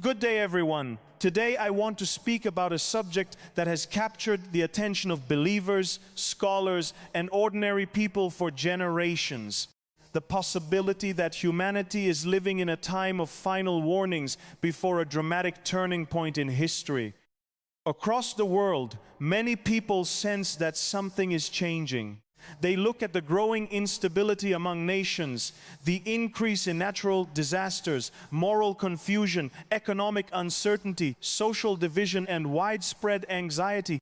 Good day, everyone. Today I want to speak about a subject that has captured the attention of believers, scholars, and ordinary people for generations. The possibility that humanity is living in a time of final warnings before a dramatic turning point in history. Across the world, many people sense that something is changing. They look at the growing instability among nations, the increase in natural disasters, moral confusion, economic uncertainty, social division, and widespread anxiety,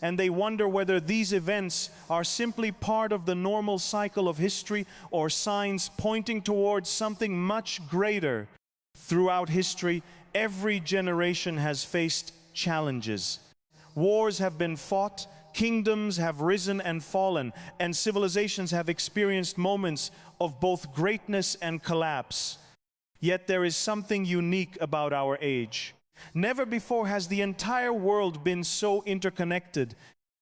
and they wonder whether these events are simply part of the normal cycle of history or signs pointing towards something much greater. Throughout history, every generation has faced challenges. Wars have been fought, kingdoms have risen and fallen, and civilizations have experienced moments of both greatness and collapse. Yet there is something unique about our age. Never before has the entire world been so interconnected.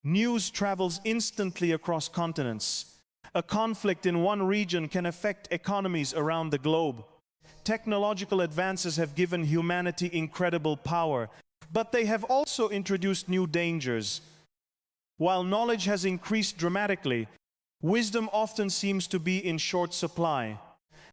News travels instantly across continents. A conflict in one region can affect economies around the globe. Technological advances have given humanity incredible power, but they have also introduced new dangers. While knowledge has increased dramatically, wisdom often seems to be in short supply.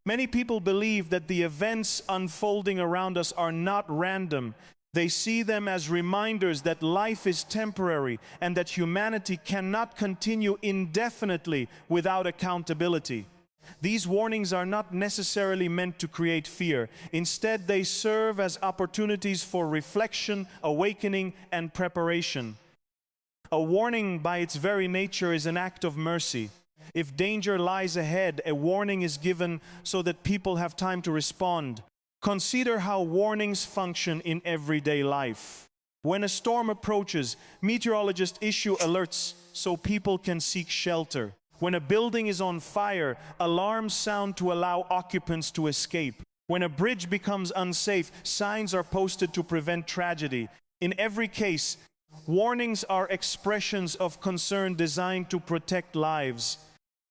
Many people believe that the events unfolding around us are not random. They see them as reminders that life is temporary and that humanity cannot continue indefinitely without accountability. These warnings are not necessarily meant to create fear. Instead, they serve as opportunities for reflection, awakening, and preparation. A warning by its very nature is an act of mercy. If danger lies ahead, a warning is given so that people have time to respond. Consider how warnings function in everyday life. When a storm approaches, meteorologists issue alerts so people can seek shelter. When a building is on fire, alarms sound to allow occupants to escape. When a bridge becomes unsafe, signs are posted to prevent tragedy. In every case, warnings are expressions of concern designed to protect lives.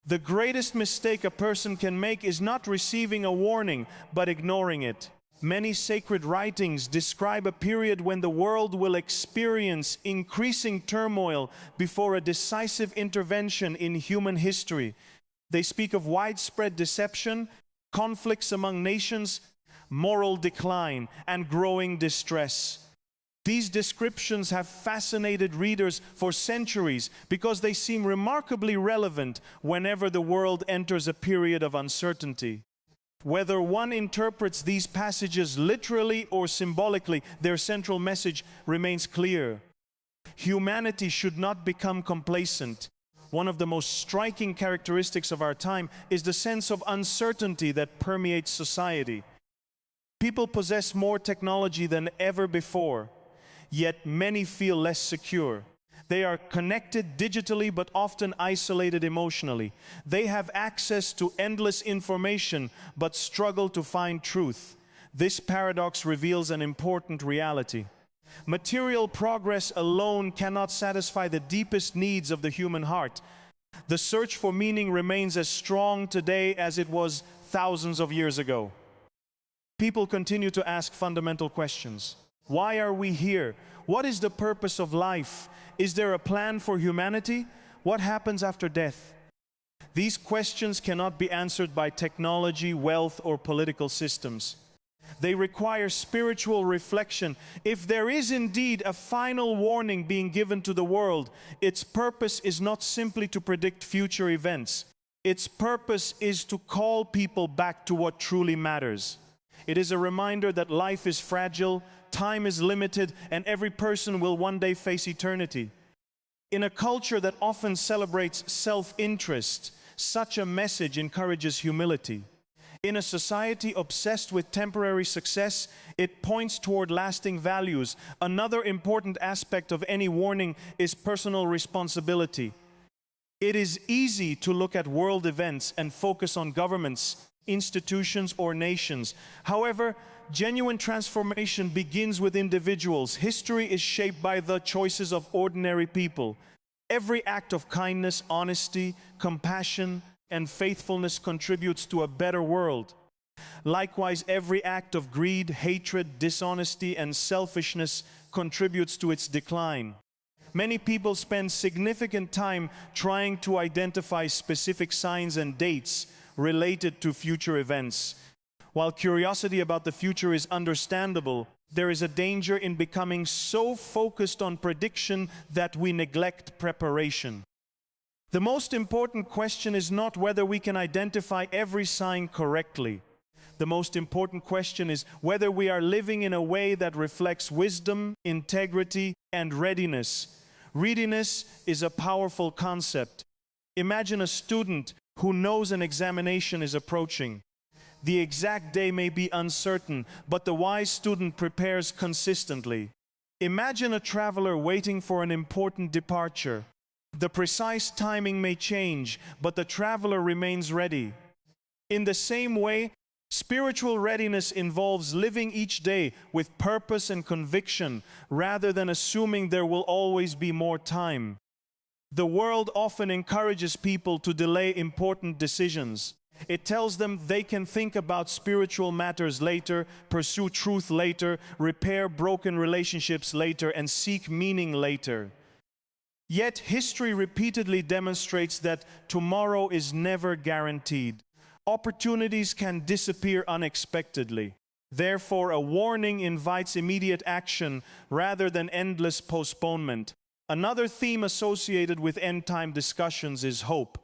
The greatest mistake a person can make is not receiving a warning, but ignoring it. Many sacred writings describe a period when the world will experience increasing turmoil before a decisive intervention in human history. They speak of widespread deception, conflicts among nations, moral decline, and growing distress. These descriptions have fascinated readers for centuries because they seem remarkably relevant whenever the world enters a period of uncertainty. Whether one interprets these passages literally or symbolically, their central message remains clear. Humanity should not become complacent. One of the most striking characteristics of our time is the sense of uncertainty that permeates society. People possess more technology than ever before. Yet many feel less secure. They are connected digitally but often isolated emotionally. They have access to endless information but struggle to find truth. This paradox reveals an important reality. Material progress alone cannot satisfy the deepest needs of the human heart. The search for meaning remains as strong today as it was thousands of years ago. People continue to ask fundamental questions. Why are we here? What is the purpose of life? Is there a plan for humanity? What happens after death? These questions cannot be answered by technology, wealth, or political systems. They require spiritual reflection. If there is indeed a final warning being given to the world, its purpose is not simply to predict future events. Its purpose is to call people back to what truly matters. It is a reminder that life is fragile, time is limited, and every person will one day face eternity. In a culture that often celebrates self-interest, such a message encourages humility. In a society obsessed with temporary success, it points toward lasting values. Another important aspect of any warning is personal responsibility. It is easy to look at world events and focus on governments, institutions, or nations. However, genuine transformation begins with individuals. History is shaped by the choices of ordinary people. Every act of kindness, honesty, compassion, and faithfulness contributes to a better world. Likewise, every act of greed, hatred, dishonesty, and selfishness contributes to its decline. Many people spend significant time trying to identify specific signs and dates related to future events. While curiosity about the future is understandable, there is a danger in becoming so focused on prediction that we neglect preparation. The most important question is not whether we can identify every sign correctly. The most important question is whether we are living in a way that reflects wisdom, integrity, and readiness. Readiness is a powerful concept. Imagine a student who knows an examination is approaching. The exact day may be uncertain, but the wise student prepares consistently. Imagine a traveler waiting for an important departure. The precise timing may change, but the traveler remains ready. In the same way, spiritual readiness involves living each day with purpose and conviction, rather than assuming there will always be more time. The world often encourages people to delay important decisions. It tells them they can think about spiritual matters later, pursue truth later, repair broken relationships later, and seek meaning later. Yet history repeatedly demonstrates that tomorrow is never guaranteed. Opportunities can disappear unexpectedly. Therefore, a warning invites immediate action rather than endless postponement. Another theme associated with end-time discussions is hope.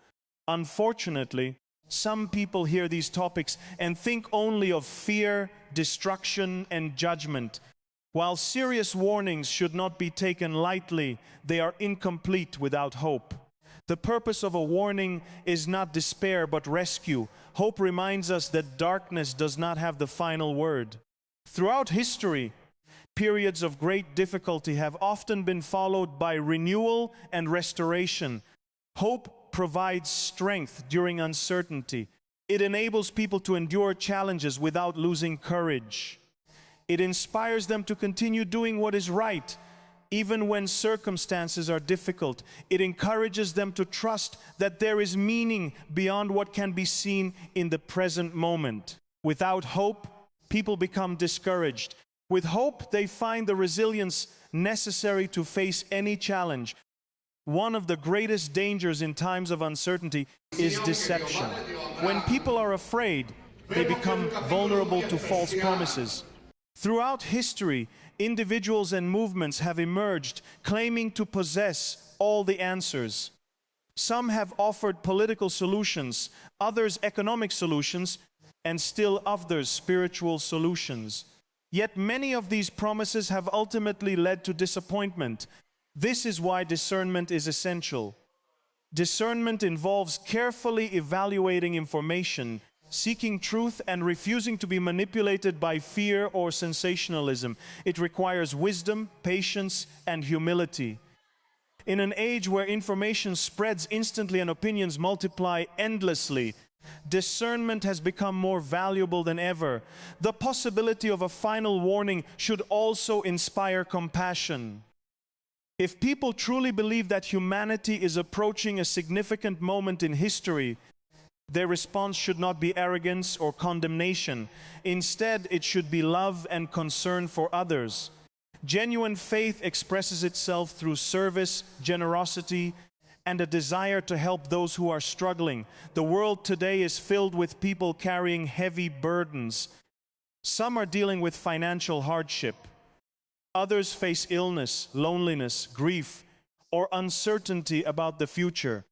Unfortunately, some people hear these topics and think only of fear, destruction, and judgment. While serious warnings should not be taken lightly, they are incomplete without hope. The purpose of a warning is not despair but rescue. Hope reminds us that darkness does not have the final word. Throughout history, periods of great difficulty have often been followed by renewal and restoration. Hope provides strength during uncertainty. It enables people to endure challenges without losing courage. It inspires them to continue doing what is right, even when circumstances are difficult. It encourages them to trust that there is meaning beyond what can be seen in the present moment. Without hope, people become discouraged. With hope, they find the resilience necessary to face any challenge. One of the greatest dangers in times of uncertainty is deception. When people are afraid, they become vulnerable to false promises. Throughout history, individuals and movements have emerged claiming to possess all the answers. Some have offered political solutions, others economic solutions, and still others spiritual solutions. Yet many of these promises have ultimately led to disappointment. This is why discernment is essential. Discernment involves carefully evaluating information, seeking truth, and refusing to be manipulated by fear or sensationalism. It requires wisdom, patience, and humility. In an age where information spreads instantly and opinions multiply endlessly, discernment has become more valuable than ever. The possibility of a final warning should also inspire compassion. If people truly believe that humanity is approaching a significant moment in history, their response should not be arrogance or condemnation. Instead, it should be love and concern for others. Genuine faith expresses itself through service, generosity, and a desire to help those who are struggling. The world today is filled with people carrying heavy burdens. Some are dealing with financial hardship. Others face illness, loneliness, grief, or uncertainty about the future.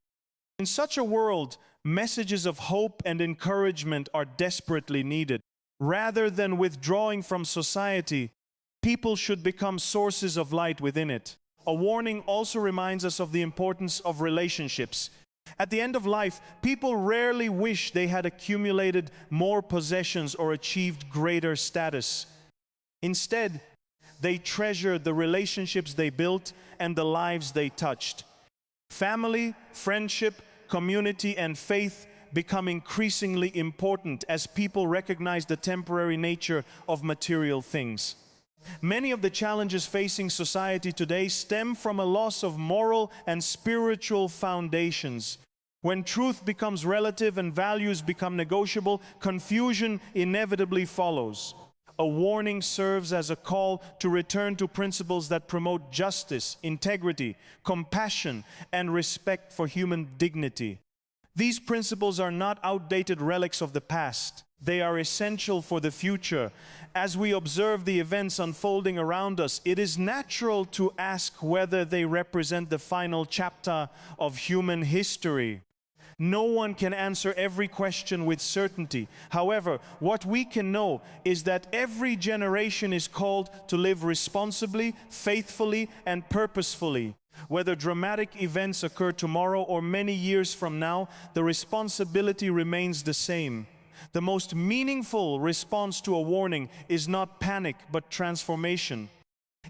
In such a world, messages of hope and encouragement are desperately needed. Rather than withdrawing from society, people should become sources of light within it. A warning also reminds us of the importance of relationships. At the end of life, people rarely wish they had accumulated more possessions or achieved greater status. Instead, they treasure the relationships they built and the lives they touched. Family, friendship, community, and faith become increasingly important as people recognize the temporary nature of material things. Many of the challenges facing society today stem from a loss of moral and spiritual foundations. When truth becomes relative and values become negotiable, confusion inevitably follows. A warning serves as a call to return to principles that promote justice, integrity, compassion, and respect for human dignity. These principles are not outdated relics of the past. They are essential for the future. As we observe the events unfolding around us, it is natural to ask whether they represent the final chapter of human history. No one can answer every question with certainty. However, what we can know is that every generation is called to live responsibly, faithfully, and purposefully. Whether dramatic events occur tomorrow or many years from now, the responsibility remains the same. The most meaningful response to a warning is not panic, but transformation.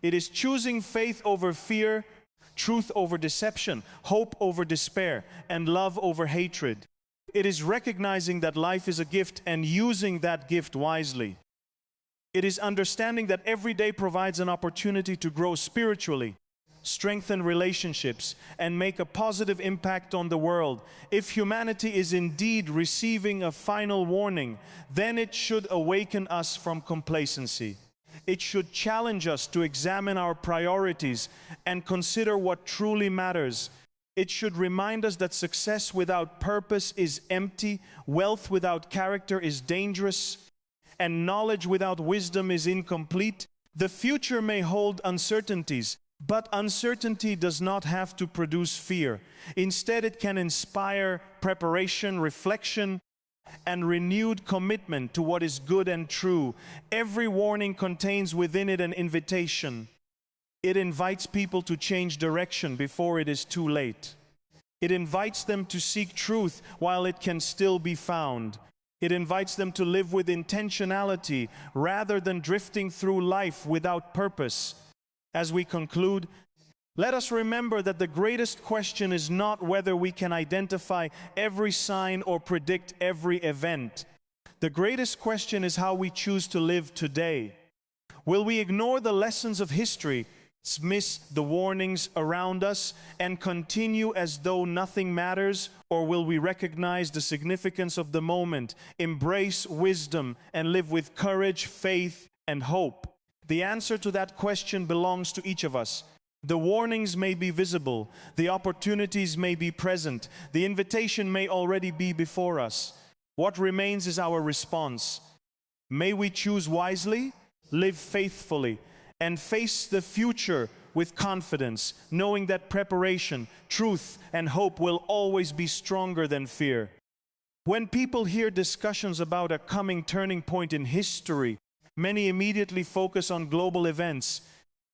It is choosing faith over fear, truth over deception, hope over despair, and love over hatred. It is recognizing that life is a gift and using that gift wisely. It is understanding that every day provides an opportunity to grow spiritually, strengthen relationships, and make a positive impact on the world. If humanity is indeed receiving a final warning, then it should awaken us from complacency. It should challenge us to examine our priorities and consider what truly matters. It should remind us that success without purpose is empty, wealth without character is dangerous, and knowledge without wisdom is incomplete. The future may hold uncertainties, but uncertainty does not have to produce fear. Instead, it can inspire preparation, reflection, and renewed commitment to what is good and true. Every warning contains within it an invitation. It invites people to change direction before it is too late. It invites them to seek truth while it can still be found. It invites them to live with intentionality rather than drifting through life without purpose. As we conclude, let us remember that the greatest question is not whether we can identify every sign or predict every event. The greatest question is how we choose to live today. Will we ignore the lessons of history, dismiss the warnings around us, and continue as though nothing matters? Or will we recognize the significance of the moment, embrace wisdom, and live with courage, faith, and hope? The answer to that question belongs to each of us. The warnings may be visible, the opportunities may be present, the invitation may already be before us. What remains is our response. May we choose wisely, live faithfully, and face the future with confidence, knowing that preparation, truth, and hope will always be stronger than fear. When people hear discussions about a coming turning point in history, many immediately focus on global events.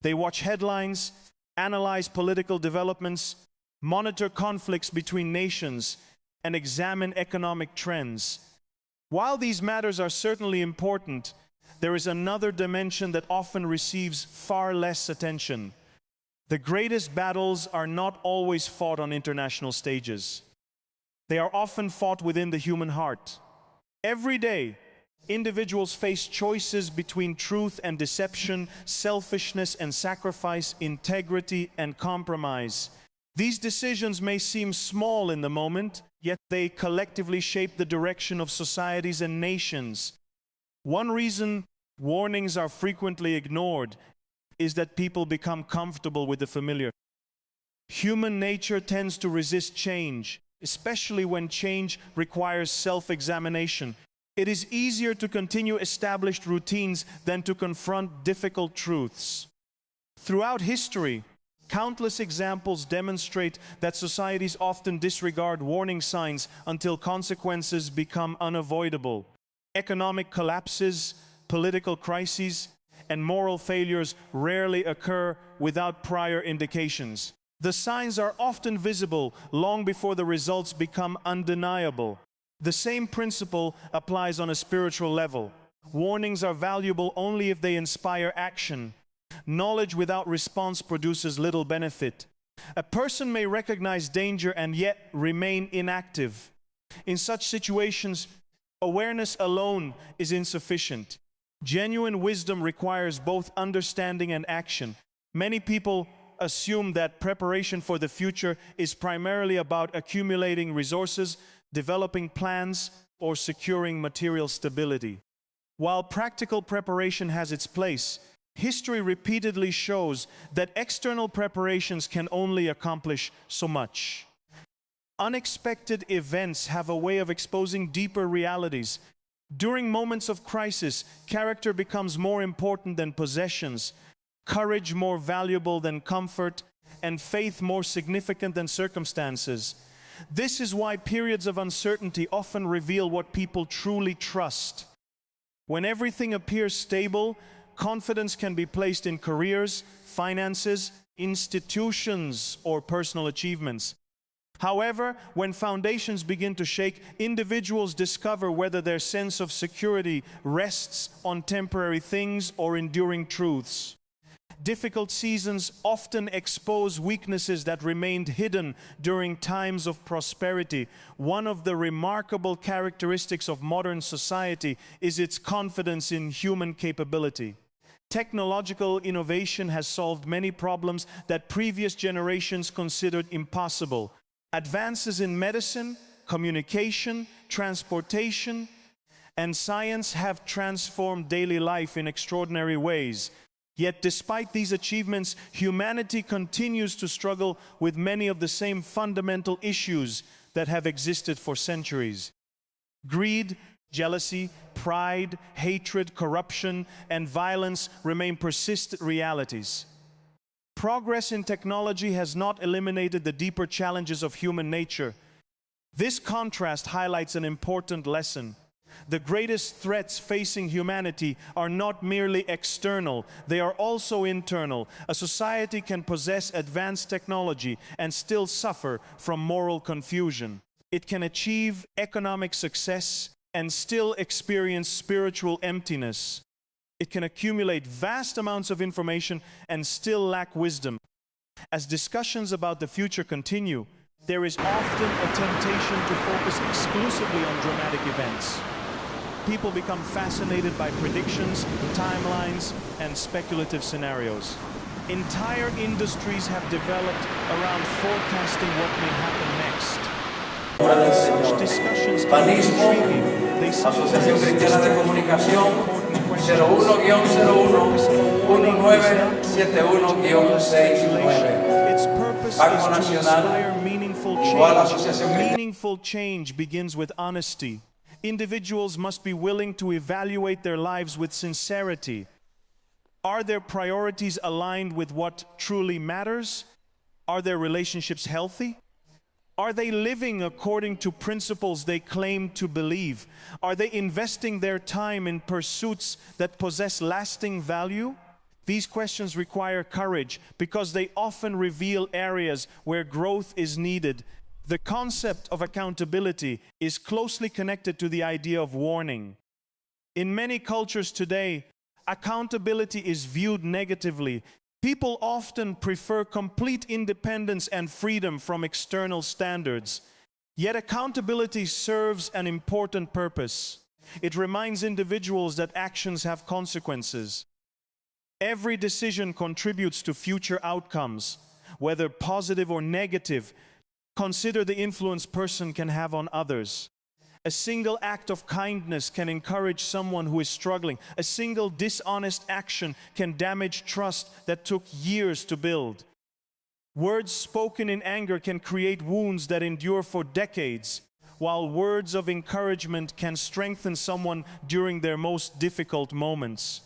They watch headlines, analyze political developments, monitor conflicts between nations, and examine economic trends. While these matters are certainly important, there is another dimension that often receives far less attention. The greatest battles are not always fought on international stages. They are often fought within the human heart. Every day, individuals face choices between truth and deception, selfishness and sacrifice, integrity and compromise. These decisions may seem small in the moment, yet they collectively shape the direction of societies and nations. One reason warnings are frequently ignored is that people become comfortable with the familiar. Human nature tends to resist change, especially when change requires self-examination. It is easier to continue established routines than to confront difficult truths. Throughout history, countless examples demonstrate that societies often disregard warning signs until consequences become unavoidable. Economic collapses, political crises, and moral failures rarely occur without prior indications. The signs are often visible long before the results become undeniable. The same principle applies on a spiritual level. Warnings are valuable only if they inspire action. Knowledge without response produces little benefit. A person may recognize danger and yet remain inactive. In such situations, awareness alone is insufficient. Genuine wisdom requires both understanding and action. Many people assume that preparation for the future is primarily about accumulating resources, developing plans, or securing material stability. While practical preparation has its place, history repeatedly shows that external preparations can only accomplish so much. Unexpected events have a way of exposing deeper realities. During moments of crisis, character becomes more important than possessions, courage more valuable than comfort, and faith more significant than circumstances. This is why periods of uncertainty often reveal what people truly trust. When everything appears stable, confidence can be placed in careers, finances, institutions, or personal achievements. However, when foundations begin to shake, individuals discover whether their sense of security rests on temporary things or enduring truths. Difficult seasons often expose weaknesses that remained hidden during times of prosperity. One of the remarkable characteristics of modern society is its confidence in human capability. Technological innovation has solved many problems that previous generations considered impossible. Advances in medicine, communication, transportation, and science have transformed daily life in extraordinary ways. Yet despite these achievements, humanity continues to struggle with many of the same fundamental issues that have existed for centuries. Greed, jealousy, pride, hatred, corruption, and violence remain persistent realities. Progress in technology has not eliminated the deeper challenges of human nature. This contrast highlights an important lesson. The greatest threats facing humanity are not merely external, they are also internal. A society can possess advanced technology and still suffer from moral confusion. It can achieve economic success and still experience spiritual emptiness. It can accumulate vast amounts of information and still lack wisdom. As discussions about the future continue, there is often a temptation to focus exclusively on dramatic events. People become fascinated by predictions, timelines, and speculative scenarios. Entire industries have developed around forecasting what may happen next. Such discussions can be intriguing. They Asociación Cristiana de Comunicación 01-01-1971-69. Its purpose Banco is to Nacional, inspire meaningful igual change. Asociación Cristiana. Meaningful change begins with honesty. Individuals must be willing to evaluate their lives with sincerity. Are their priorities aligned with what truly matters? Are their relationships healthy? Are they living according to principles they claim to believe? Are they investing their time in pursuits that possess lasting value? These questions require courage because they often reveal areas where growth is needed. The concept of accountability is closely connected to the idea of warning. In many cultures today, accountability is viewed negatively. People often prefer complete independence and freedom from external standards. Yet accountability serves an important purpose. It reminds individuals that actions have consequences. Every decision contributes to future outcomes, whether positive or negative. Consider the influence a person can have on others. A single act of kindness can encourage someone who is struggling. A single dishonest action can damage trust that took years to build. Words spoken in anger can create wounds that endure for decades, while words of encouragement can strengthen someone during their most difficult moments.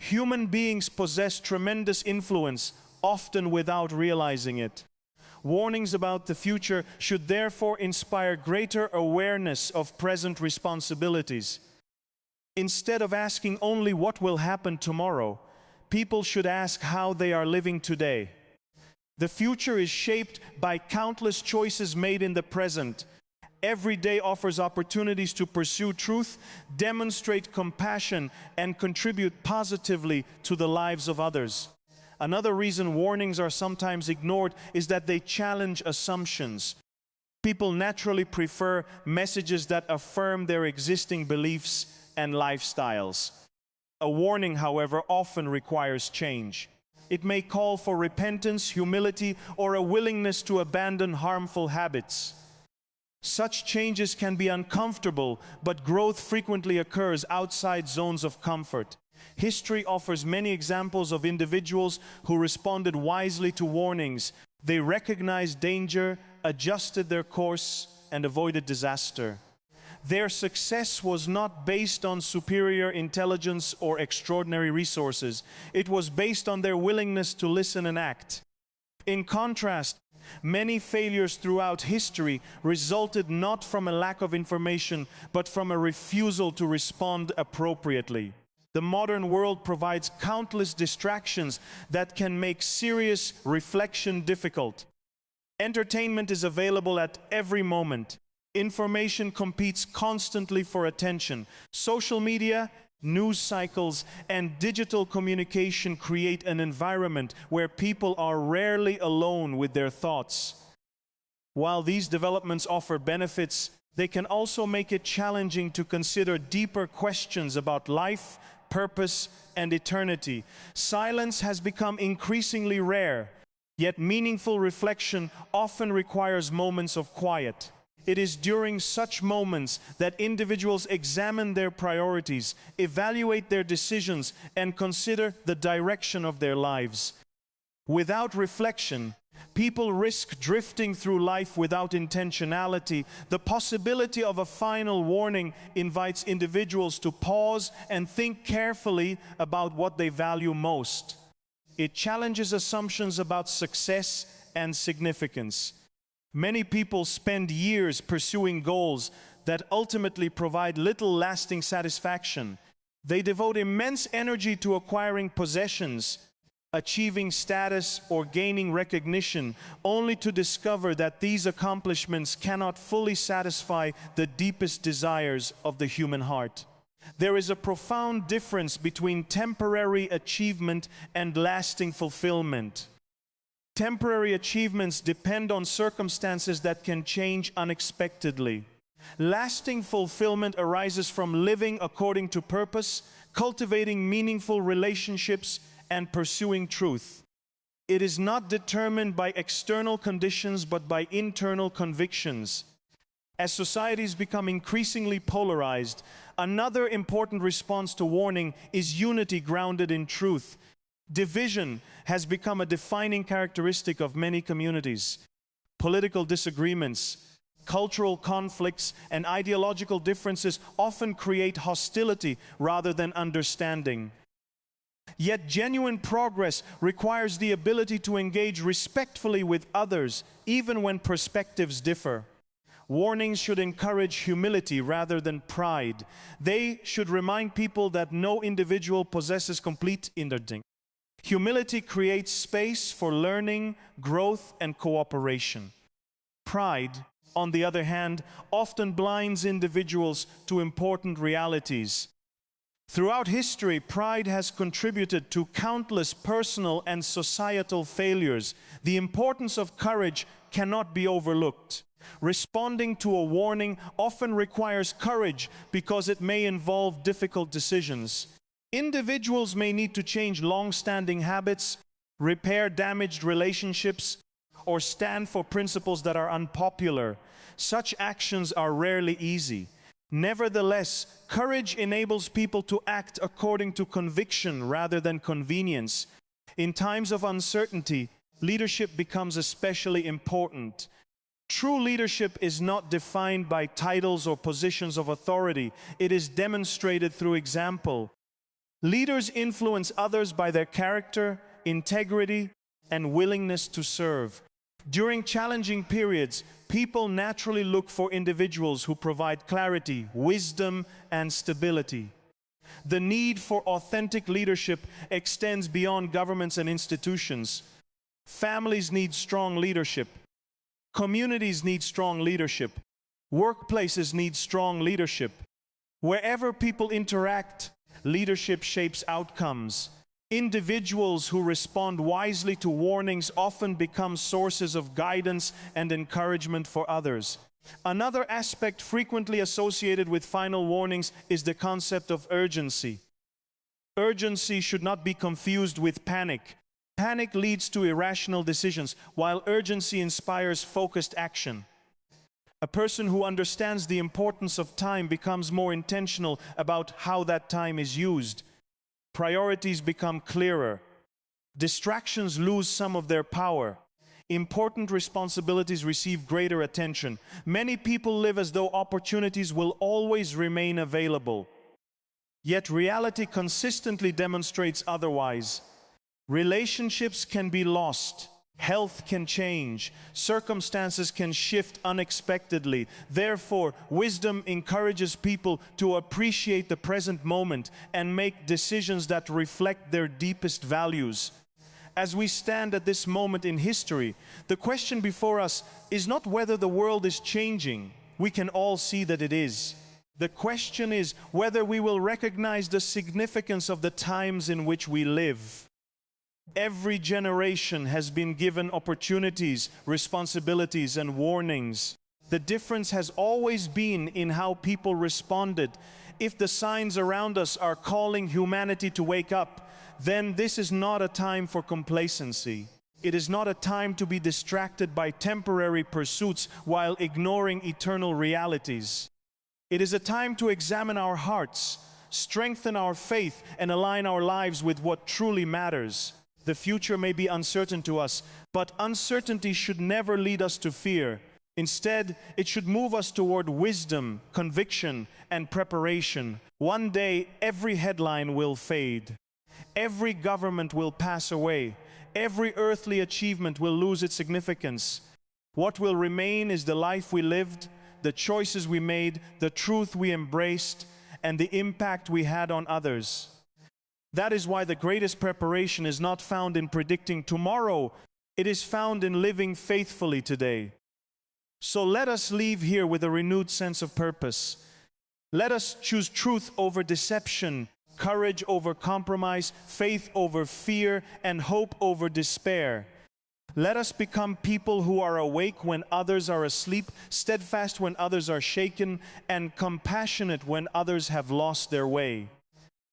Human beings possess tremendous influence, often without realizing it. Warnings about the future should therefore inspire greater awareness of present responsibilities. Instead of asking only what will happen tomorrow, people should ask how they are living today. The future is shaped by countless choices made in the present. Every day offers opportunities to pursue truth, demonstrate compassion, and contribute positively to the lives of others. Another reason warnings are sometimes ignored is that they challenge assumptions. People naturally prefer messages that affirm their existing beliefs and lifestyles. A warning, however, often requires change. It may call for repentance, humility, or a willingness to abandon harmful habits. Such changes can be uncomfortable, but growth frequently occurs outside zones of comfort. History offers many examples of individuals who responded wisely to warnings. They recognized danger, adjusted their course, and avoided disaster. Their success was not based on superior intelligence or extraordinary resources. It was based on their willingness to listen and act. In contrast, many failures throughout history resulted not from a lack of information, but from a refusal to respond appropriately. The modern world provides countless distractions that can make serious reflection difficult. Entertainment is available at every moment. Information competes constantly for attention. Social media, news cycles, and digital communication create an environment where people are rarely alone with their thoughts. While these developments offer benefits, they can also make it challenging to consider deeper questions about life, purpose, and eternity. Silence has become increasingly rare, yet meaningful reflection often requires moments of quiet. It is during such moments that individuals examine their priorities, evaluate their decisions, and consider the direction of their lives. Without reflection, people risk drifting through life without intentionality. The possibility of a final warning invites individuals to pause and think carefully about what they value most. It challenges assumptions about success and significance. Many people spend years pursuing goals that ultimately provide little lasting satisfaction. They devote immense energy to acquiring possessions, achieving status, or gaining recognition, only to discover that these accomplishments cannot fully satisfy the deepest desires of the human heart. There is a profound difference between temporary achievement and lasting fulfillment. Temporary achievements depend on circumstances that can change unexpectedly. Lasting fulfillment arises from living according to purpose, cultivating meaningful relationships, and pursuing truth. It is not determined by external conditions but by internal convictions. As societies become increasingly polarized, another important response to warning is unity grounded in truth. Division has become a defining characteristic of many communities. Political disagreements, cultural conflicts, and ideological differences often create hostility rather than understanding. Yet genuine progress requires the ability to engage respectfully with others, even when perspectives differ. Warnings should encourage humility rather than pride. They should remind people that no individual possesses complete understanding. Humility creates space for learning, growth, and cooperation. Pride, on the other hand, often blinds individuals to important realities. Throughout history, pride has contributed to countless personal and societal failures. The importance of courage cannot be overlooked. Responding to a warning often requires courage because it may involve difficult decisions. Individuals may need to change long-standing habits, repair damaged relationships, or stand for principles that are unpopular. Such actions are rarely easy. Nevertheless, courage enables people to act according to conviction rather than convenience. In times of uncertainty, leadership becomes especially important. True leadership is not defined by titles or positions of authority. It is demonstrated through example. Leaders influence others by their character, integrity, and willingness to serve. During challenging periods, people naturally look for individuals who provide clarity, wisdom, and stability. The need for authentic leadership extends beyond governments and institutions. Families need strong leadership. Communities need strong leadership. Workplaces need strong leadership. Wherever people interact, leadership shapes outcomes. Individuals who respond wisely to warnings often become sources of guidance and encouragement for others. Another aspect frequently associated with final warnings is the concept of urgency. Urgency should not be confused with panic. Panic leads to irrational decisions, while urgency inspires focused action. A person who understands the importance of time becomes more intentional about how that time is used. Priorities become clearer. Distractions lose some of their power. Important responsibilities receive greater attention. Many people live as though opportunities will always remain available. Yet reality consistently demonstrates otherwise. Relationships can be lost. Health can change. Circumstances can shift unexpectedly. Therefore, wisdom encourages people to appreciate the present moment and make decisions that reflect their deepest values. As we stand at this moment in history, the question before us is not whether the world is changing. We can all see that it is. The question is whether we will recognize the significance of the times in which we live. Every generation has been given opportunities, responsibilities, and warnings. The difference has always been in how people responded. If the signs around us are calling humanity to wake up, then this is not a time for complacency. It is not a time to be distracted by temporary pursuits while ignoring eternal realities. It is a time to examine our hearts, strengthen our faith, and align our lives with what truly matters. The future may be uncertain to us, but uncertainty should never lead us to fear. Instead, it should move us toward wisdom, conviction, and preparation. One day, every headline will fade. Every government will pass away. Every earthly achievement will lose its significance. What will remain is the life we lived, the choices we made, the truth we embraced, and the impact we had on others. That is why the greatest preparation is not found in predicting tomorrow. It is found in living faithfully today. So let us leave here with a renewed sense of purpose. Let us choose truth over deception, courage over compromise, faith over fear, and hope over despair. Let us become people who are awake when others are asleep, steadfast when others are shaken, and compassionate when others have lost their way.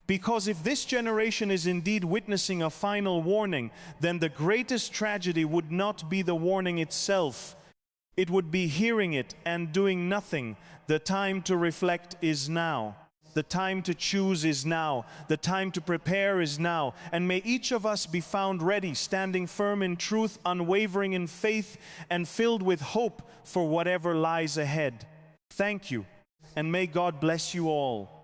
Because if this generation is indeed witnessing a final warning, then the greatest tragedy would not be the warning itself. It would be hearing it and doing nothing. The time to reflect is now. The time to choose is now. The time to prepare is now. And may each of us be found ready, standing firm in truth, unwavering in faith, and filled with hope for whatever lies ahead. Thank you, and may God bless you all.